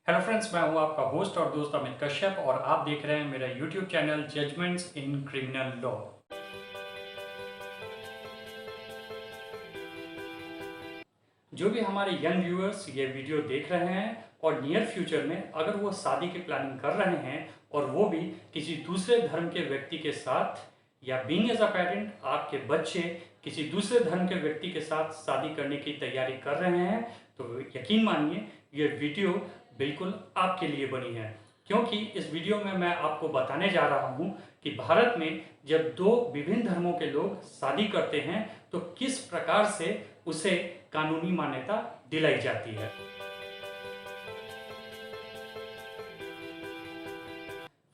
Hello friends, मैं हूं आपका होस्ट और दोस्त अमित कश्यप और आप देख रहे हैं मेरा YouTube channel judgements in criminal law. जो भी हमारे यंग व्यूअर्स ये वीडियो देख रहे हैं और नियर फ्यूचर में अगर वो शादी की प्लानिंग कर रहे हैं और वो भी किसी दूसरे धर्म के व्यक्ति के साथ, या बीइंग एज अ पेरेंट आपके बच्चे किसी दूसरे धर्म के व्यक्ति के साथ शादी करने की तैयारी कर रहे हैं, तो यकीन मानिए ये वीडियो बिल्कुल आपके लिए बनी है। क्योंकि इस वीडियो में मैं आपको बताने जा रहा हूं कि भारत में जब दो विभिन्न धर्मों के लोग शादी करते हैं तो किस प्रकार से उसे कानूनी मान्यता दिलाई जाती है।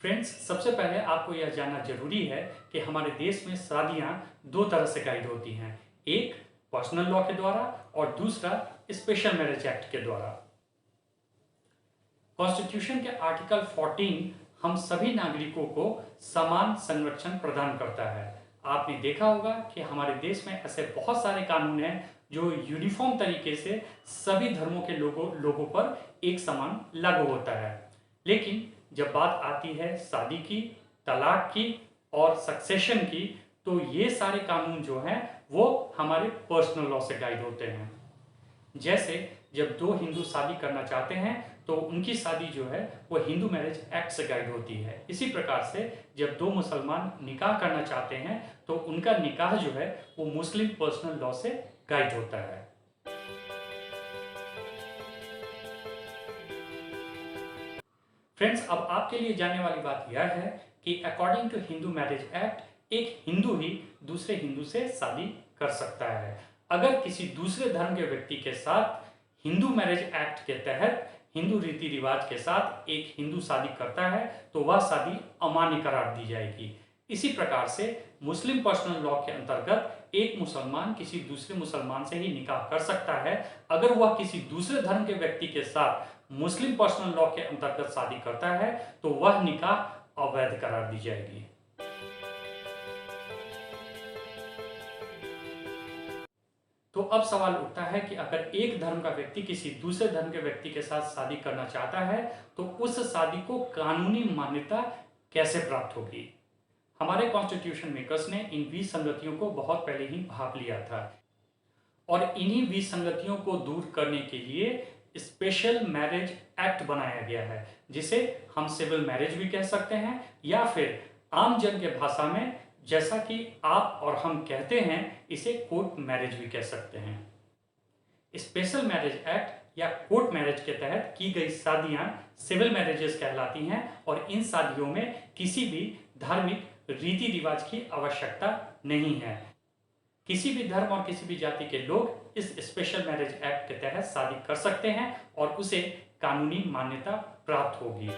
फ्रेंड्स, सबसे पहले आपको यह जानना जरूरी है कि हमारे देश में शादियां दो तरह से गाइड होती हैं, एक पर्सनल लॉ के द्वारा और दूसरा स्पेशल मैरिज एक्ट के द्वारा। कॉन्स्टिट्यूशन के आर्टिकल 14 हम सभी नागरिकों को समान संरक्षण प्रदान करता है। आपने देखा होगा कि हमारे देश में ऐसे बहुत सारे कानून हैं जो यूनिफॉर्म तरीके से सभी धर्मों के लोगों पर एक समान लागू होता है। लेकिन जब बात आती है शादी की, तलाक की और सक्सेशन की, तो ये सारे कानून जो हैं वो हमारे पर्सनल लॉ से गाइड होते हैं। जैसे जब दो हिंदू शादी करना चाहते हैं तो उनकी शादी जो है वो हिंदू मैरिज एक्ट से गाइड होती है। इसी प्रकार से जब दो मुसलमान निकाह करना चाहते हैं तो उनका निकाह जो है वो मुस्लिम पर्सनल लॉ से गाइड होता है। फ्रेंड्स, अब आपके लिए जानने वाली बात यह है कि according to Hindu marriage act एक हिंदू ही दूसरे हिंदू से शादी कर सकता है। अगर किसी दूसरे धर्म के व्यक्ति के साथ हिंदू मैरिज एक्ट के तहत हिंदू रीति रिवाज के साथ एक हिंदू शादी करता है तो वह शादी अमान्य करार दी जाएगी। इसी प्रकार से मुस्लिम पर्सनल लॉ के अंतर्गत एक मुसलमान किसी दूसरे मुसलमान से ही निकाह कर सकता है। अगर वह किसी दूसरे धर्म के व्यक्ति के साथ मुस्लिम पर्सनल लॉ के अंतर्गत शादी करता है तो वह निकाह अवैध करार दी जाएगी। तो अब सवाल उठता है कि अगर एक धर्म का व्यक्ति किसी दूसरे धर्म के व्यक्ति के साथ शादी करना चाहता है तो उस शादी को कानूनी मान्यता कैसे प्राप्त होगी। हमारे कॉन्स्टिट्यूशन मेकर्स ने इन विसंगतियों को बहुत पहले ही भांप लिया था और इन्हीं विसंगतियों को दूर करने के लिए स्पेशल मैरिज एक्ट बनाया गया है, जिसे हम सिविल मैरिज भी कह सकते हैं या फिर आम जन के भाषा में जैसा कि आप और हम कहते हैं इसे कोर्ट मैरिज भी कह सकते हैं। स्पेशल मैरिज एक्ट या कोर्ट मैरिज के तहत की गई शादियां सिविल मैरिजेस कहलाती हैं और इन शादियों में किसी भी धार्मिक रीति रिवाज की आवश्यकता नहीं है। किसी भी धर्म और किसी भी जाति के लोग इस स्पेशल मैरिज एक्ट के तहत शादी कर सकते हैं और उसे कानूनी मान्यता प्राप्त होगी।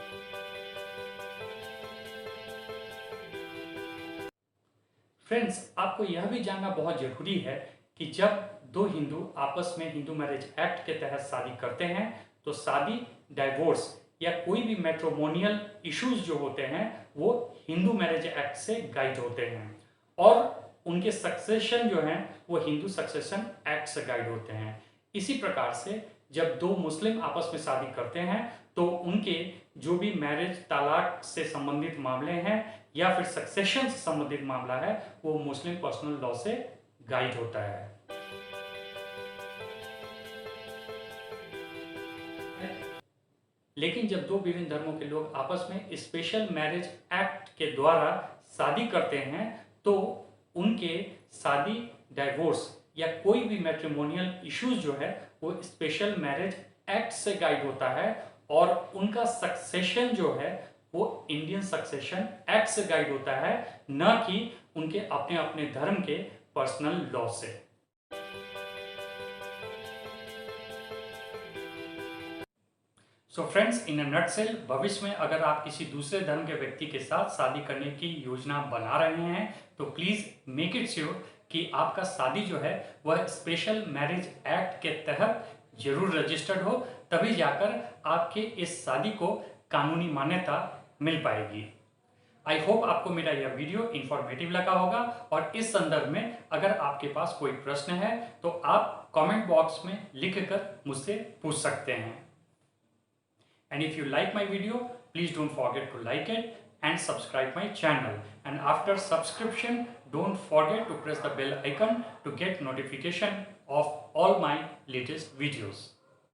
फ्रेंड्स, आपको यह भी जानना बहुत जरूरी है कि जब दो हिंदू आपस में हिंदू मैरिज एक्ट के तहत शादी करते हैं तो शादी, डाइवोर्स या कोई भी मैट्रिमोनियल इश्यूज जो होते हैं वो हिंदू मैरिज एक्ट से गाइड होते हैं और उनके सक्सेशन जो हैं वो हिंदू सक्सेशन एक्ट से गाइड होते हैं। इसी प्रकार से जब दो मुस्लिम आपस में शादी करते हैं तो उनके जो भी मैरिज, तलाक से संबंधित मामले हैं या फिर सक्सेशन से संबंधित मामला है वो मुस्लिम पर्सनल लॉ से गाइड होता है। लेकिन जब दो विभिन्न धर्मों के लोग आपस में स्पेशल मैरिज एक्ट के द्वारा शादी करते हैं तो उनके शादी, डाइवोर्स या कोई भी मैट्रिमोनियल इश्यूज जो है वो स्पेशल मैरिज एक्ट से गाइड होता है और उनका सक्सेशन जो है वो इंडियन सक्सेशन एक्ट से गाइड होता है, न कि उनके अपने अपने धर्म के पर्सनल लॉ से। सो फ्रेंड्स, इन अ नटसेल, भविष्य में अगर आप किसी दूसरे धर्म के व्यक्ति के साथ शादी करने की योजना बना रहे हैं तो प्लीज मेक इट श्योर कि आपका शादी जो है वह स्पेशल मैरिज एक्ट के तहत जरूर रजिस्टर्ड हो, तभी जाकर आपके इस शादी को कानूनी मान्यता मिल पाएगी। आई होप आपको मेरा यह वीडियो इंफॉर्मेटिव लगा होगा और इस संदर्भ में अगर आपके पास कोई प्रश्न है तो आप कमेंट बॉक्स में लिखकर मुझसे पूछ सकते हैं। And if you like my video, please don't forget to like it and subscribe my channel. And after subscription, don't forget to press the bell icon to get notification of all my latest videos.